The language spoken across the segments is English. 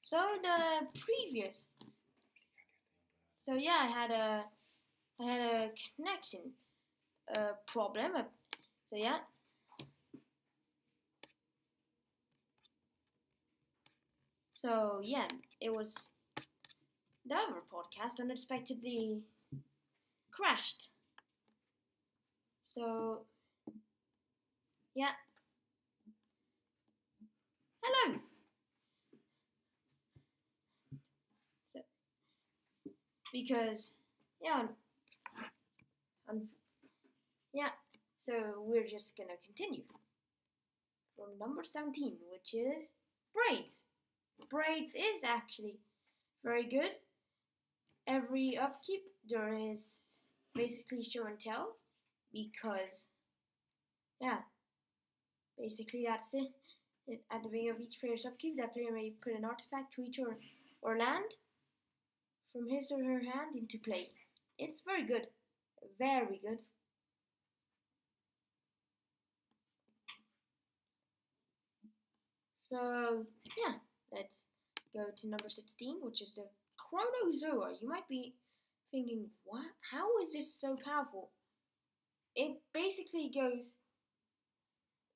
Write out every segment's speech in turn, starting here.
So the previous, so yeah, I had a connection problem. So yeah. So yeah, it was the other podcast unexpectedly crashed. So yeah, hello. So, because yeah, yeah. So we're just gonna continue from number 17, which is braids. Braids is actually very good. Every upkeep there is basically show and tell because yeah, basically that's it. At the beginning of each player's upkeep, that player may put an artifact, creature, or land from his or her hand into play. It's very good. Very good. So, yeah, let's go to number 16, which is the Chronozoa. You might be thinking, what? How is this so powerful? It basically goes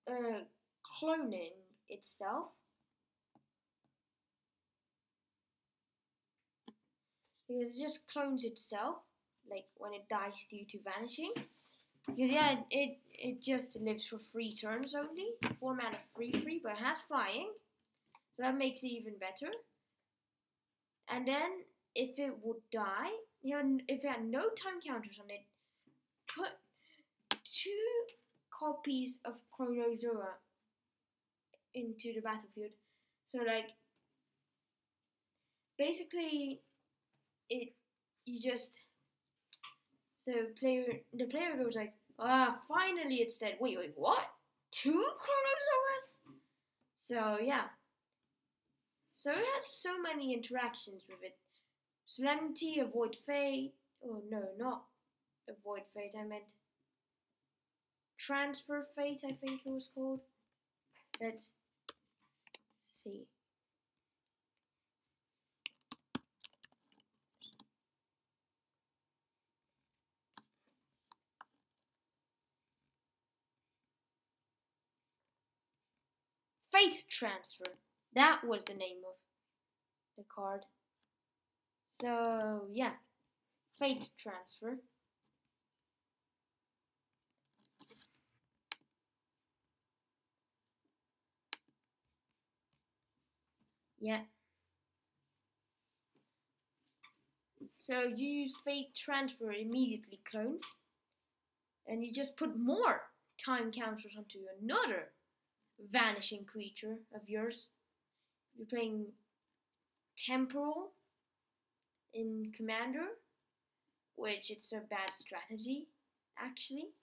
cloning itself. Because it just clones itself, like when it dies due to vanishing. Because yeah, it just lives for 3 turns only, 4 mana free, but it has flying, so that makes it even better. And then if it would die, if it had no time counters on it, put 2 copies of Chronozoa into the battlefield. So like, basically, the player goes like, finally it's dead. Wait, what? 2 Chronozoas? So yeah. So it has so many interactions with it. Solemnity, Avoid Fate. Oh no, not Avoid Fate, I meant Transfer Fate, I think it was called. Let's see. Fate Transfer. That was the name of the card. So yeah, Fate Transfer. Yeah. So you use Fate Transfer, immediately clones, and you just put more time counters onto another vanishing creature of yours. You're playing Temporal in Commander, which it's a bad strategy, actually.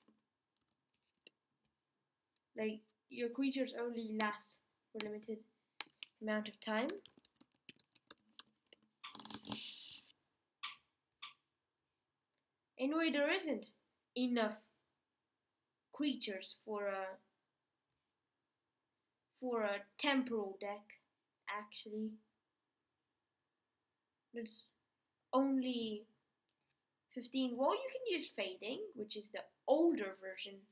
Like, your creatures only last for a limited amount of time. Anyway, there isn't enough creatures for a temporal deck, actually. There's only 15. Well, you can use Fading, which is the older version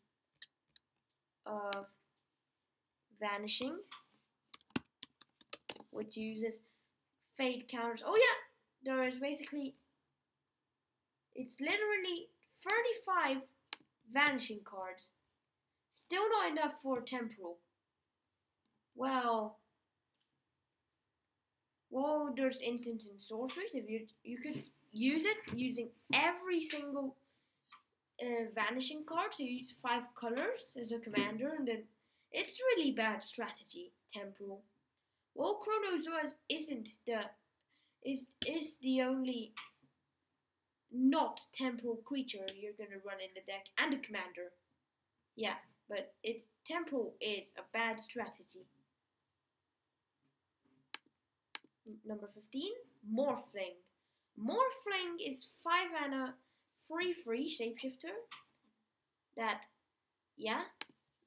of Vanishing, which uses fade counters. Oh yeah, there is basically, it's literally 35 vanishing cards. Still not enough for temporal. Well, there's instants and sorceries. If you could use it using every single vanishing card. So you use 5 colors as a commander, and then it's really bad strategy. Temporal. Well, Chronozoa is the only not temporal creature you're gonna run in the deck, and a commander. Yeah, but temporal is a bad strategy. Number 15, Morphling. Morphling is 5 mana free shapeshifter that, yeah,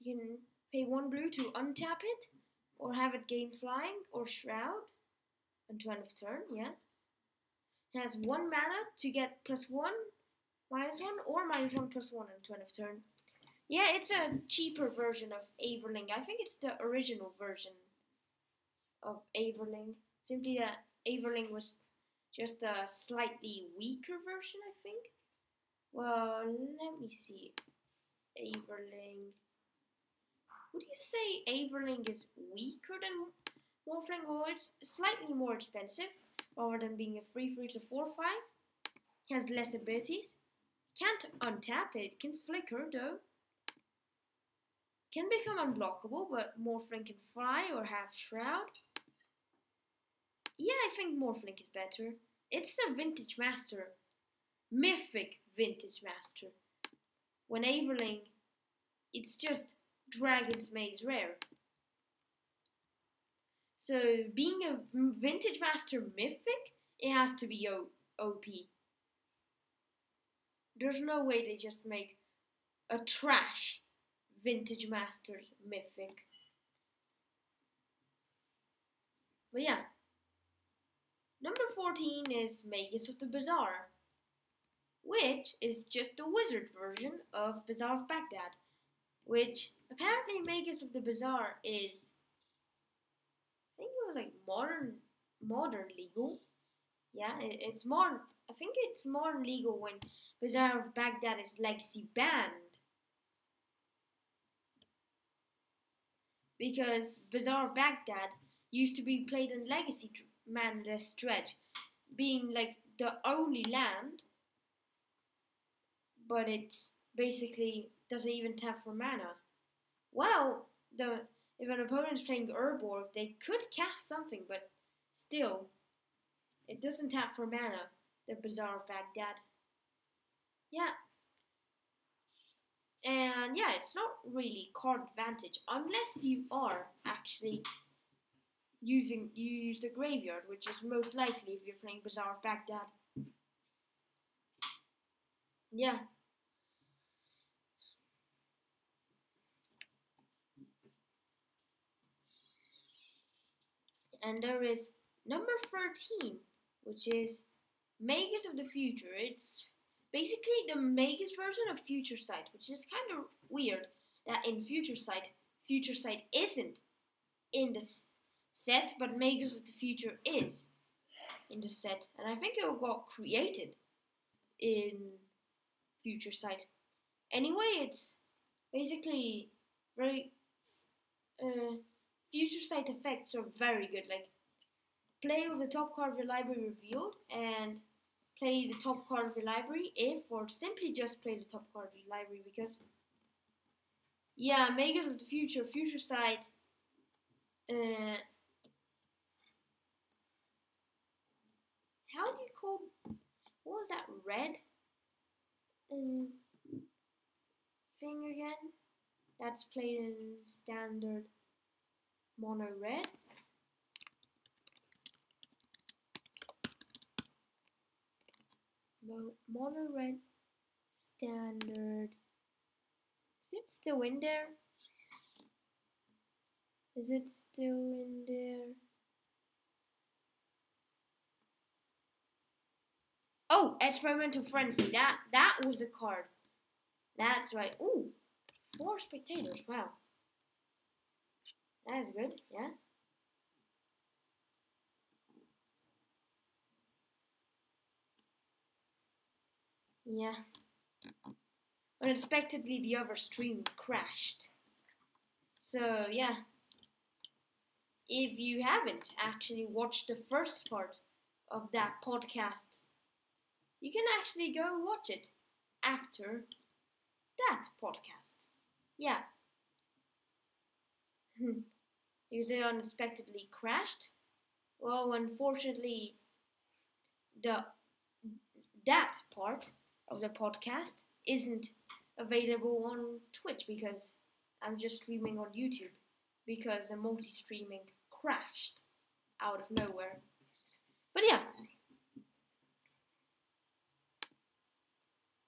you can pay 1 blue to untap it, or have it gain flying or shroud. on turn of turn, yeah. It has 1 mana to get +1, -1, or -1 +1 on turn of turn. Yeah, it's a cheaper version of Aetherling. I think it's the original version of Aetherling. Simply that Aetherling was just a slightly weaker version, I think. Well, let me see. Aetherling. Would you say Aetherling is weaker than Morphling? Well, it's slightly more expensive, rather than being a 3/3 to 4/5. It has less abilities. Can't untap it. Can flicker though. Can become unblockable, but Morphling can fly or have Shroud. Yeah, I think Morphling is better. It's a Vintage Master. Mythic Vintage Master. When Aetherling, it's just Dragon's Maze Rare. So, being a Vintage Master Mythic, it has to be OP. There's no way they just make a trash Vintage Masters Mythic. But yeah. Number 14 is Magus of the Bazaar, which is just the wizard version of Bazaar of Baghdad, which apparently Magus of the Bazaar is, I think it was like modern legal. Yeah, it's modern. I think it's modern legal when Bazaar of Baghdad is legacy banned. Because Bazaar of Baghdad used to be played in Legacy Manless Dredge, being like the only land, but it's basically doesn't even tap for mana. Well, if an opponent is playing Urborg, they could cast something, but still, it doesn't tap for mana, the Bazaar of Baghdad. Yeah. And yeah, it's not really card advantage unless you are actually you use the graveyard, which is most likely if you're playing Bazaar of Baghdad. Yeah. And there is number 13, which is Magus of the Future. It's basically the Magus version of Future Sight, which is kind of weird that in Future Sight isn't in the set, but Magus of the Future is in the set. And I think it got created in Future Sight. Anyway, it's basically very Future Sight effects are very good. Like play with the top card of your library revealed and play the top card of your library or simply just play the top card of your library, because yeah, Magus of the Future Sight how do you call, what was that red thing again? That's played in standard mono red. Mono red standard. Is it still in there? Is it still in there? Oh, Experimental Frenzy. That was a card. That's right. Ooh, 4 spectators. Wow. That is good, yeah. Yeah. Unexpectedly, the other stream crashed. So, yeah. If you haven't actually watched the first part of that podcast, you can actually go watch it after that podcast. Yeah. Because they unexpectedly crashed. Well, unfortunately, that part of the podcast isn't available on Twitch because I'm just streaming on YouTube, because the multi-streaming crashed out of nowhere. But yeah.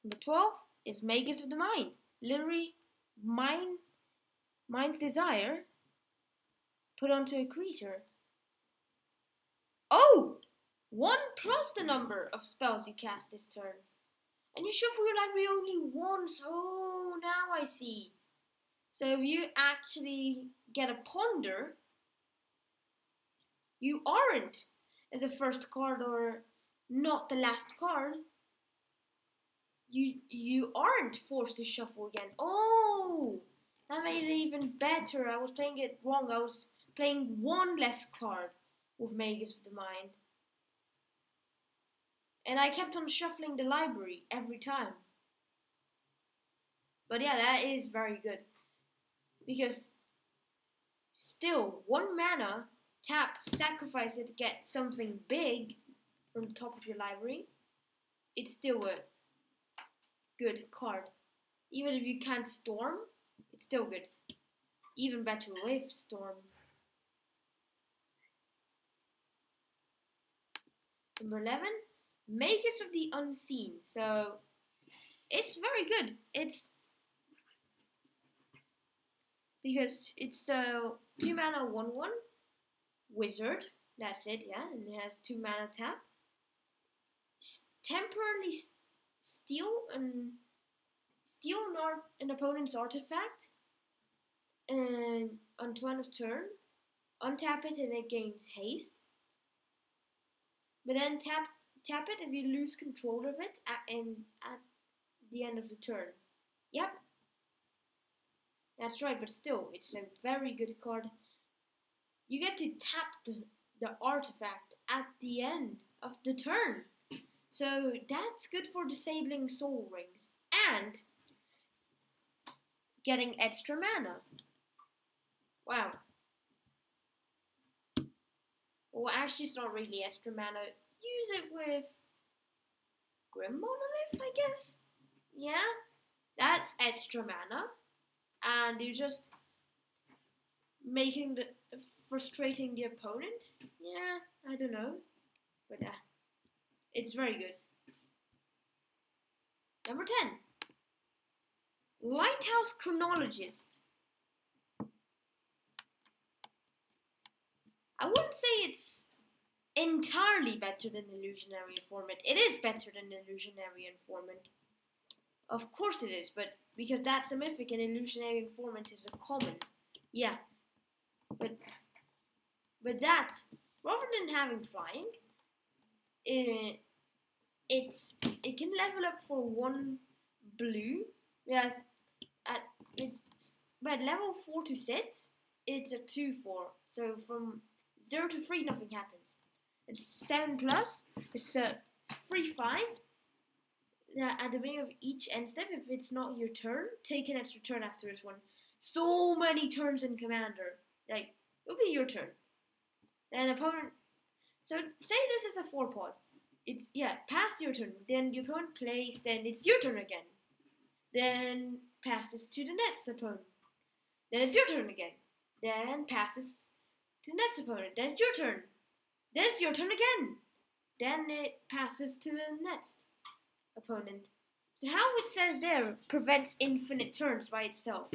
Number 12 is Magus of the Mind. Literally, Mind's Desire put onto a creature. Oh! 1 plus the number of spells you cast this turn. And you shuffle your library only once. Oh, now I see. So if you actually get a ponder, you aren't the first card or not the last card. You aren't forced to shuffle again. Oh, that made it even better. I was playing it wrong. I was playing 1 less card with Magus of the Mind. And I kept on shuffling the library every time. But yeah, that is very good. Because still, 1 mana, tap, sacrifice it, get something big from the top of your library. It's still a good card. Even if you can't storm, it's still good. Even better with storm. Number 11, Magus of the Unseen. So it's very good. It's because it's 2 mana 1/1 wizard. That's it, yeah, and it has 2 mana tap. Temporarily steal an opponent's artifact and on turn of turn. Untap it and it gains haste. But then tap it if you lose control of it at the end of the turn. Yep. That's right, but still, it's a very good card. You get to tap the artifact at the end of the turn. So that's good for disabling soul rings and getting extra mana. Wow. Well, actually, it's not really extra mana. Use it with Grim Monolith, I guess. Yeah, that's extra mana. And you're just frustrating the opponent. Yeah, I don't know. But it's very good. Number 10. Lighthouse Chronologist. I wouldn't say it's entirely better than Illusionary Informant. It is better than Illusionary Informant. Of course it is, but because that's a mythic and Illusionary Informant is a common. Yeah. But that, rather than having flying, it can level up for 1 blue. Whereas at level 4 to 6, it's a 2/4. So from 0 to 3, nothing happens. It's 7 plus. It's a 3/5. At the beginning of each end step, if it's not your turn, take an extra turn after this one. So many turns in Commander. Like, it'll be your turn. Then opponent. So say this is a 4-pod. It's pass your turn. Then the opponent plays. Then it's your turn again. Then passes to the next opponent. Then it's your turn again. Then passes to the next opponent. Then it's your turn. Then it's your turn again. Then it passes to the next opponent. So how it says there prevents infinite turns by itself.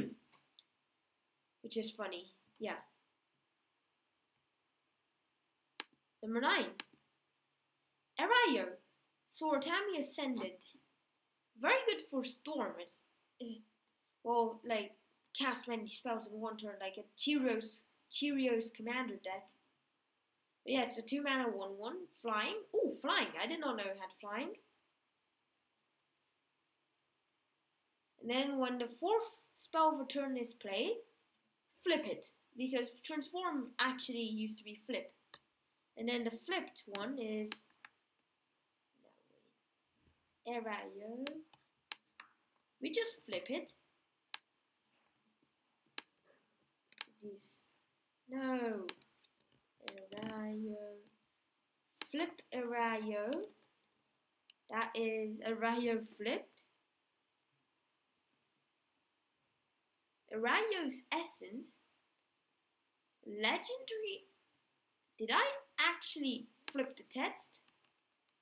Which is funny. Yeah. Number 9. Erayo. Soratami Ascendant. Very good for Storm. It's, well, like, cast many spells in 1 turn, like a Cheerios Commander deck. But yeah, it's a 2 mana 1/1. Flying. Oh, flying. I did not know it had flying. And then when the 4th spell of a turn is played, flip it. Because transform actually used to be flip. And then the flipped one is Erayo. We just flip it. No. Erayo. Flip Erayo. That is Erayo flipped. Erayo's Essence. Legendary. Did I actually flip the text?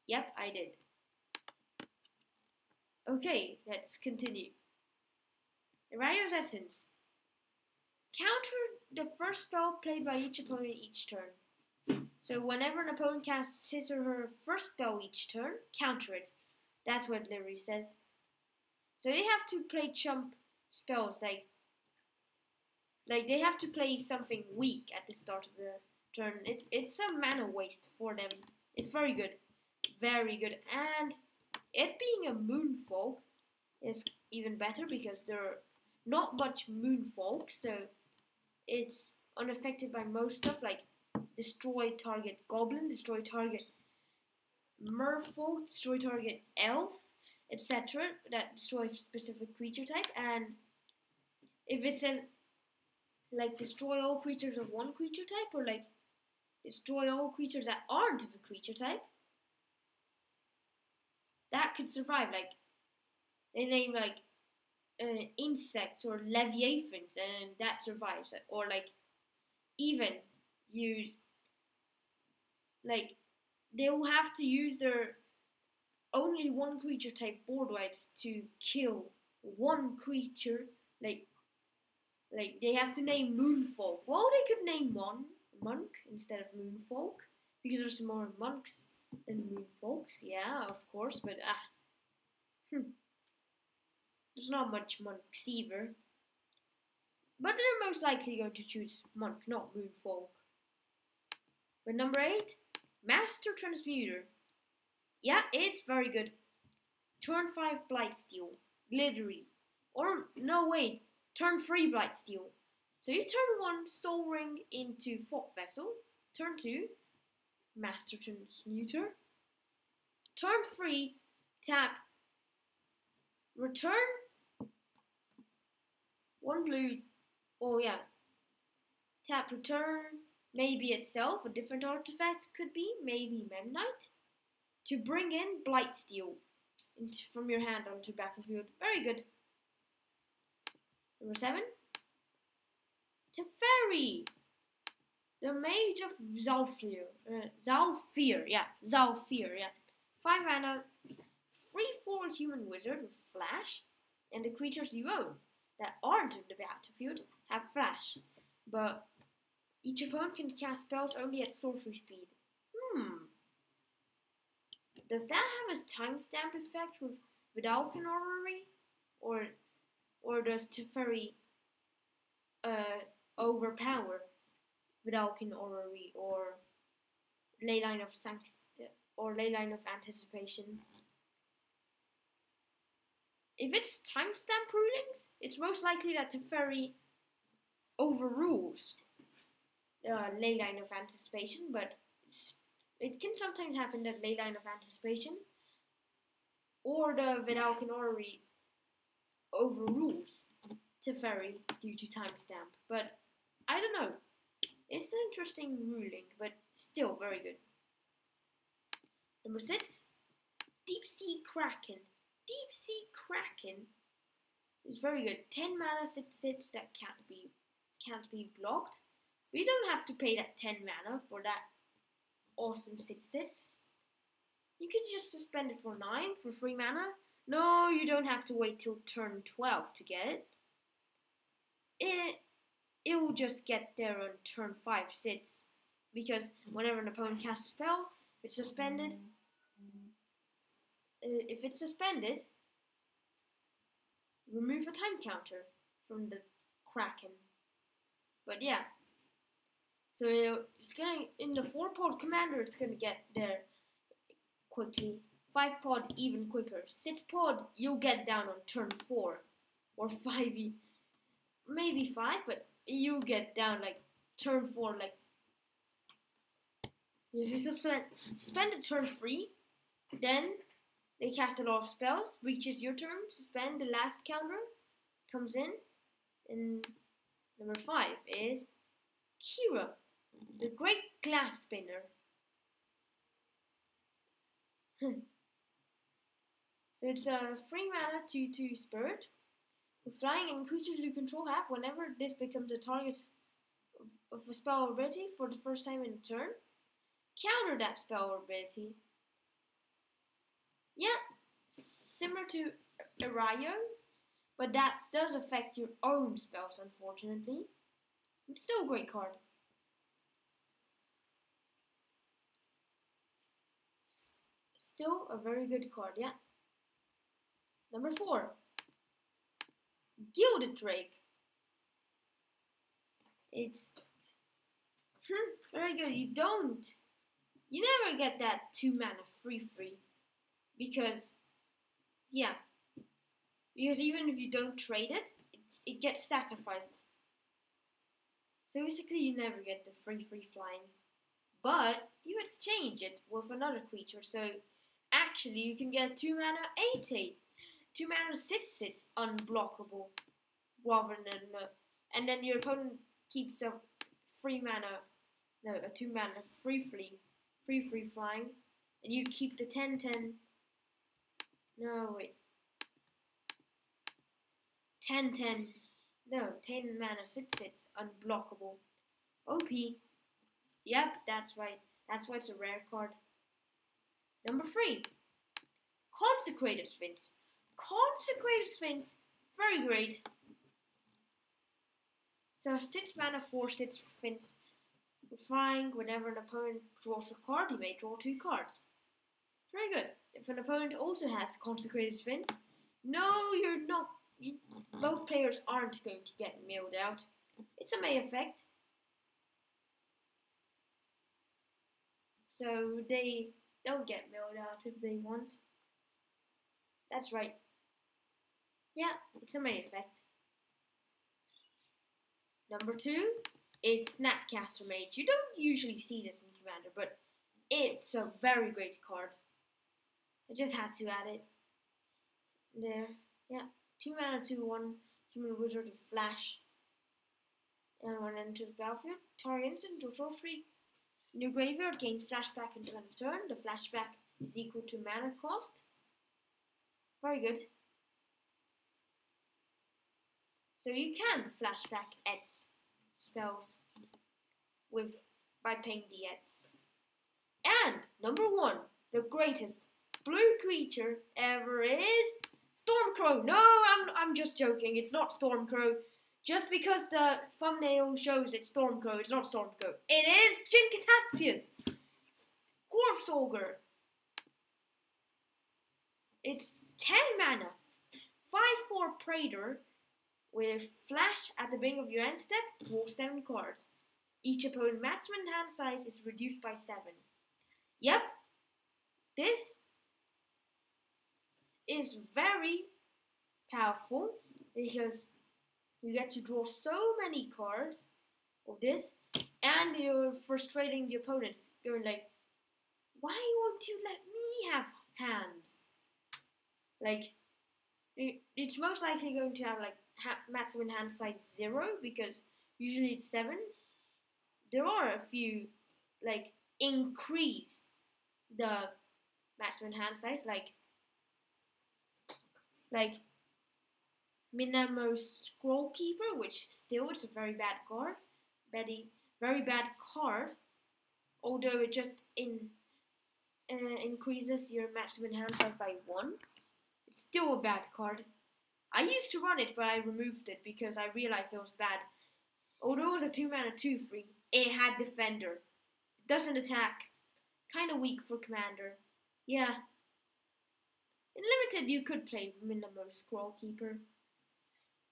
Yep, I did. Okay, let's continue. Erayo's Essence. Counter the first spell played by each opponent each turn. So whenever an opponent casts his or her first spell each turn, counter it. That's what it literally says. So they have to play chump spells, like they have to play something weak at the start of the turn. It's a mana waste for them. It's very good. Very good. And it being a moonfolk is even better because there are not much moonfolk, so it's unaffected by most stuff like destroy target goblin, destroy target merfolk, destroy target elf, etc. that destroy specific creature type. And if it says like destroy all creatures of one creature type, or like destroy all creatures that aren't of a creature type, that could survive. Like they name like insects or leviathans, and that survives. Or like even use like they will have to use their only one creature type board wipes to kill one creature. Like they have to name moonfolk. Well, they could name monk instead of moonfolk because there's more monks than moonfolks. Yeah, of course, but there's not much monks either. But they're most likely going to choose monk, not moonfolk. But number 8, Master Transmuter. Yeah, it's very good. Turn 5 Blightsteel, Glittery. Or, no wait, turn 3 Blightsteel. So you turn 1 Soul Ring into Fort Vessel. Turn 2, Master Transmuter. Turn 3, tap, return 1 blue. Oh yeah. Tap, return, maybe itself, a different artifact could be, maybe Memnite, to bring in Blightsteel from your hand onto battlefield. Very good. Number 7, Teferi, the Mage of Zhalfir, yeah. 5 mana, 3/4 human wizard with flash, and the creatures you own that aren't in the battlefield have flash, but each opponent can cast spells only at sorcery speed. Does that have a timestamp effect with Vidalcan Orrery? Or does Teferi overpower Vidalcan Orrery or Leyline of Anticipation? If it's timestamp rulings, it's most likely that Teferi overrules Leyline of Anticipation, but it can sometimes happen that Leyline of Anticipation or the Vidalcan Orrery overrules Teferi due to timestamp. But I don't know. It's an interesting ruling, but still very good. Number 6, Deep Sea Kraken. Deep Sea Kraken is very good. 10 mana 6/6 that can't be blocked. We don't have to pay that 10 mana for that awesome 6/6. You could just suspend it for 9 for 3 mana. No, you don't have to wait till turn 12 to get it. It will just get there on turn 5/6 because whenever an opponent casts a spell, if it's suspended, remove a time counter from the Kraken. But yeah, so it's gonna, in the 4-pod commander, it's gonna get there quickly. 5-pod even quicker. 6-pod you'll get down on turn 4 or 5, maybe 5, but you get down like turn 4. Like if you suspend at turn 3, then they cast a lot of spells, reaches your turn, suspend, the last counter comes in, and number 5 is Kira, the Great Glass Spinner. So it's a 3 mana 2/2 spirit with flying, and creatures you control have, whenever this becomes a target of a spell ability for the first time in a turn, counter that spell ability. Yeah, similar to Arayo, but that does affect your own spells, unfortunately. It's still a great card. Still a very good card, yeah. Number 4. Gilded Drake. It's very good. You never get that 2 mana free because even if you don't trade it, it gets sacrificed. So basically you never get the free flying, but you exchange it with another creature. So actually you can get 2 mana 8/8, 2 mana 6/6 unblockable, rather than and then your opponent keeps a 2 mana free flying, and you keep the 10/10. No wait, 10/10. No, 10 mana 6/6 unblockable. OP. Yep, that's right. That's why it's a rare card. Number 3. Consecrated Sphinx. Consecrated Sphinx, very great. So 6 mana 4/6 Sphinx. Flying, whenever an opponent draws a card, you may draw 2 cards. Very good. If an opponent also has Consecrated Sphinx, no, you're not. Both players aren't going to get milled out. It's a May effect. So they don't get milled out if they want. That's right. Yeah, it's a May effect. Number 2, it's Snapcaster Mage. You don't usually see this in Commander, but it's a very great card. I just had to add it. There, yeah. 2 mana 2/1 human wizard with flash. And when it enters the battlefield, target instant or sorcery in your graveyard gains flashback until end of turn. The flashback is equal to mana cost. Very good. So you can flashback Eds spells by paying the Eds. And number 1, the greatest blue creature ever is Stormcrow. No, I'm just joking. It's not Stormcrow. Just because the thumbnail shows it's Stormcrow, it's not Stormcrow. It is Jin-Gitaxias, Corpse Ogre. It's 10 mana, 5/4 Praetor, with flash at the beginning of your end step, draw 7 cards. Each opponent maximum hand size is reduced by 7. Yep, this is very powerful because you get to draw so many cards of this, and you're frustrating the opponents, going like, why won't you let me have hands? Like, it's most likely going to have like maximum hand size 0, because usually it's 7. There are a few like increase the maximum hand size, like Minamos Scrollkeeper, which still is a very bad card, very bad card. Although it just increases your maximum hand size by 1. It's still a bad card. I used to run it, but I removed it because I realized it was bad. Although it was a 2 mana 2/3, it had Defender. It doesn't attack. Kind of weak for Commander. Yeah. In Limited, you could play Minamos Scrollkeeper.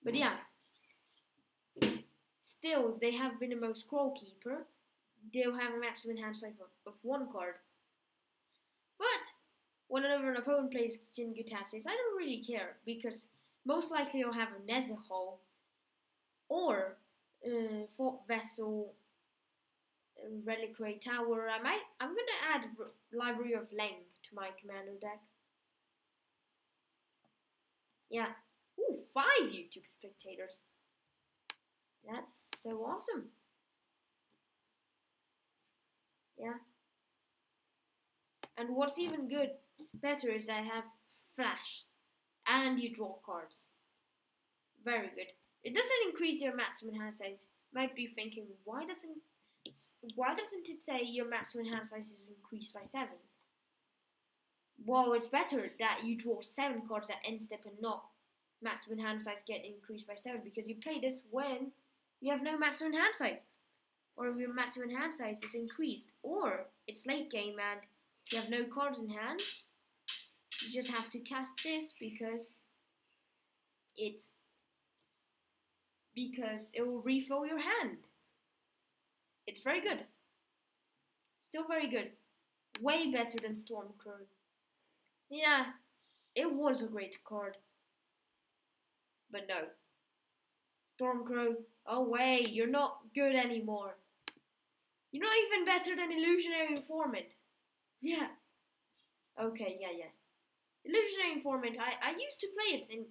But yeah. Still, if they have Minamos Scrollkeeper, they'll have a maximum hand size of 1 card. But whenever an opponent plays Jin-Gitaxias, I don't really care, because most likely you'll have a Nether Hall or Fort Vessel, Reliquary Tower. I'm gonna add Library of Leng to my Commander deck. Yeah. Ooh, 5 YouTube spectators. That's so awesome. Yeah. And what's even better is I have Flash, and you draw cards. Very good. It doesn't increase your maximum hand size. Might be thinking, why doesn't it say your maximum hand size is increased by 7? Well, it's better that you draw 7 cards at end step and not maximum hand size get increased by 7, because you play this when you have no maximum hand size, or your maximum hand size is increased, or it's late game and you have no cards in hand, You just have to cast this because it will refill your hand. It's very good. Still very good. Way better than Stormcrow. Yeah, it was a great card. But no. Stormcrow, oh wait, you're not good anymore. You're not even better than Illusionary Informant. Yeah. Okay, yeah. Illusionary Informant, I used to play it in...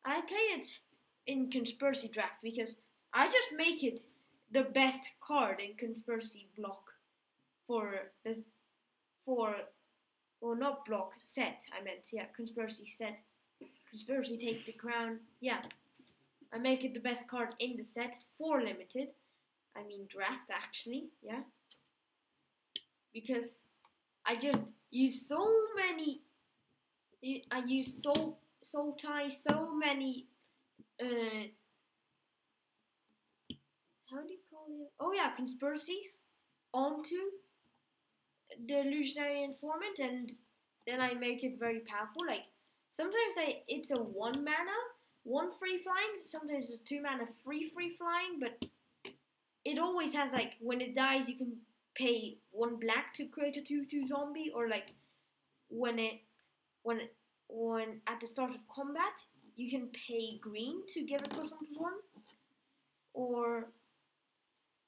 I played it in Conspiracy Draft because I just make it the best card in Conspiracy block for this... Well, not block, set, I meant. Yeah, Conspiracy set. Conspiracy Take the Crown. Yeah. I make it the best card in the set for limited. I mean draft, actually. Yeah. Because I just use so many... I use soul ties, so many... how do you call it? Oh yeah, conspiracies onto the Illusionary Informant, and then I make it very powerful. Like sometimes it's a 1 mana, 1 free flying. Sometimes it's 2 mana free flying, but it always has like when it dies you can pay 1 black to create a 2/2 zombie, or like when at the start of combat you can pay green to give it +1/+1, or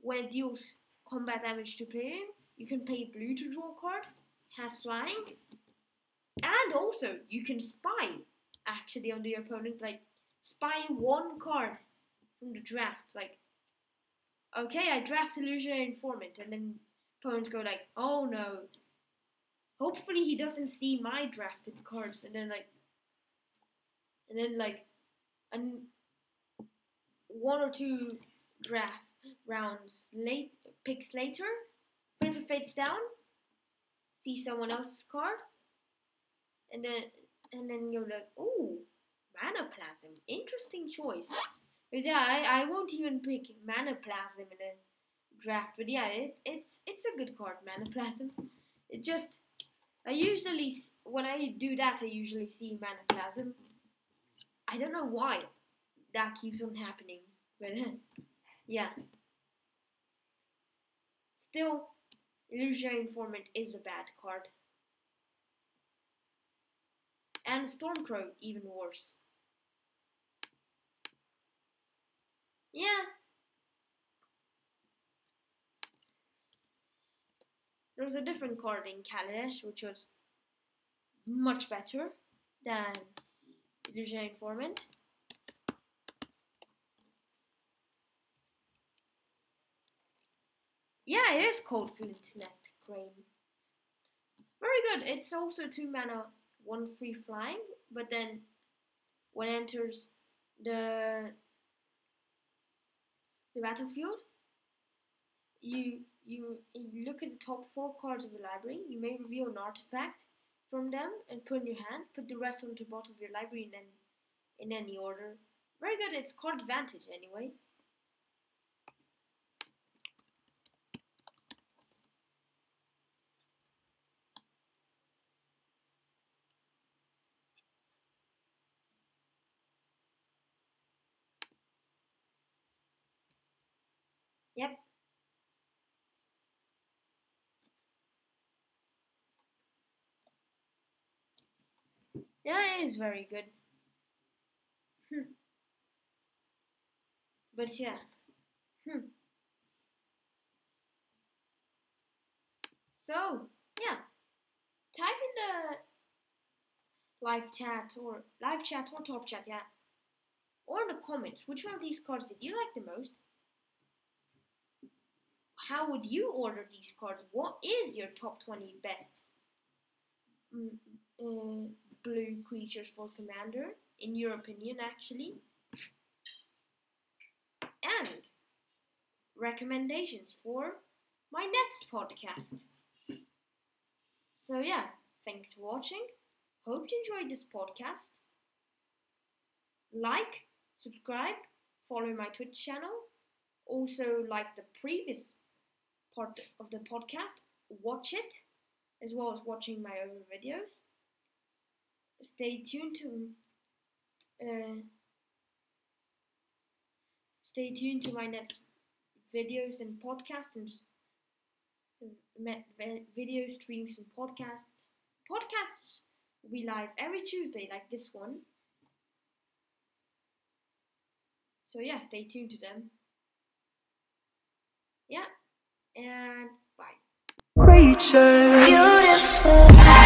when it deals combat damage to player, you can pay blue to draw a card, has flying, and also you can spy actually on the opponent, like spy 1 card from the draft. Like, okay, I draft Illusionary Informant, and then opponents go like, oh no, hopefully he doesn't see my drafted cards, and then 1 or 2 draft rounds picks later, flip it face down, see someone else's card, and then you're like, ooh, Mana Plasm, interesting choice. Because yeah, I won't even pick Mana Plasm in a draft, but yeah, it's a good card, Mana Plasm. It just, when I do that, I usually see Mana Plasm. I don't know why that keeps on happening, but yeah. Still, Illusionary Informant is a bad card. And Stormcrow, even worse. Yeah. There was a different card in Kaladesh, which was much better than Illusionary Informant. Yeah, it is called Flint's Nest Crane. Very good. It's also 2 mana, 1 free flying, but then when it enters the battlefield, you look at the top 4 cards of the library. You may reveal an artifact from them and put in your hand. Put the rest onto the bottom of your library, and then in any order. Very good. It's card advantage anyway. Yep. Yeah, it is very good. But yeah. So, yeah. Type in the live chat or top chat, yeah. Or in the comments, which one of these cards did you like the most? How would you order these cards? What is your top 20 best blue creatures for Commander, in your opinion, actually? And recommendations for my next podcast. So yeah, thanks for watching. Hope you enjoyed this podcast. Like, subscribe, follow my Twitch channel. Also, like the previous part of the podcast, watch it, as well as watching my other videos. stay tuned to my next videos and podcasts and video streams and podcasts. Podcasts will be live every Tuesday, like this one. So yeah, stay tuned to them. Yeah, and bye. Creature. Beautiful.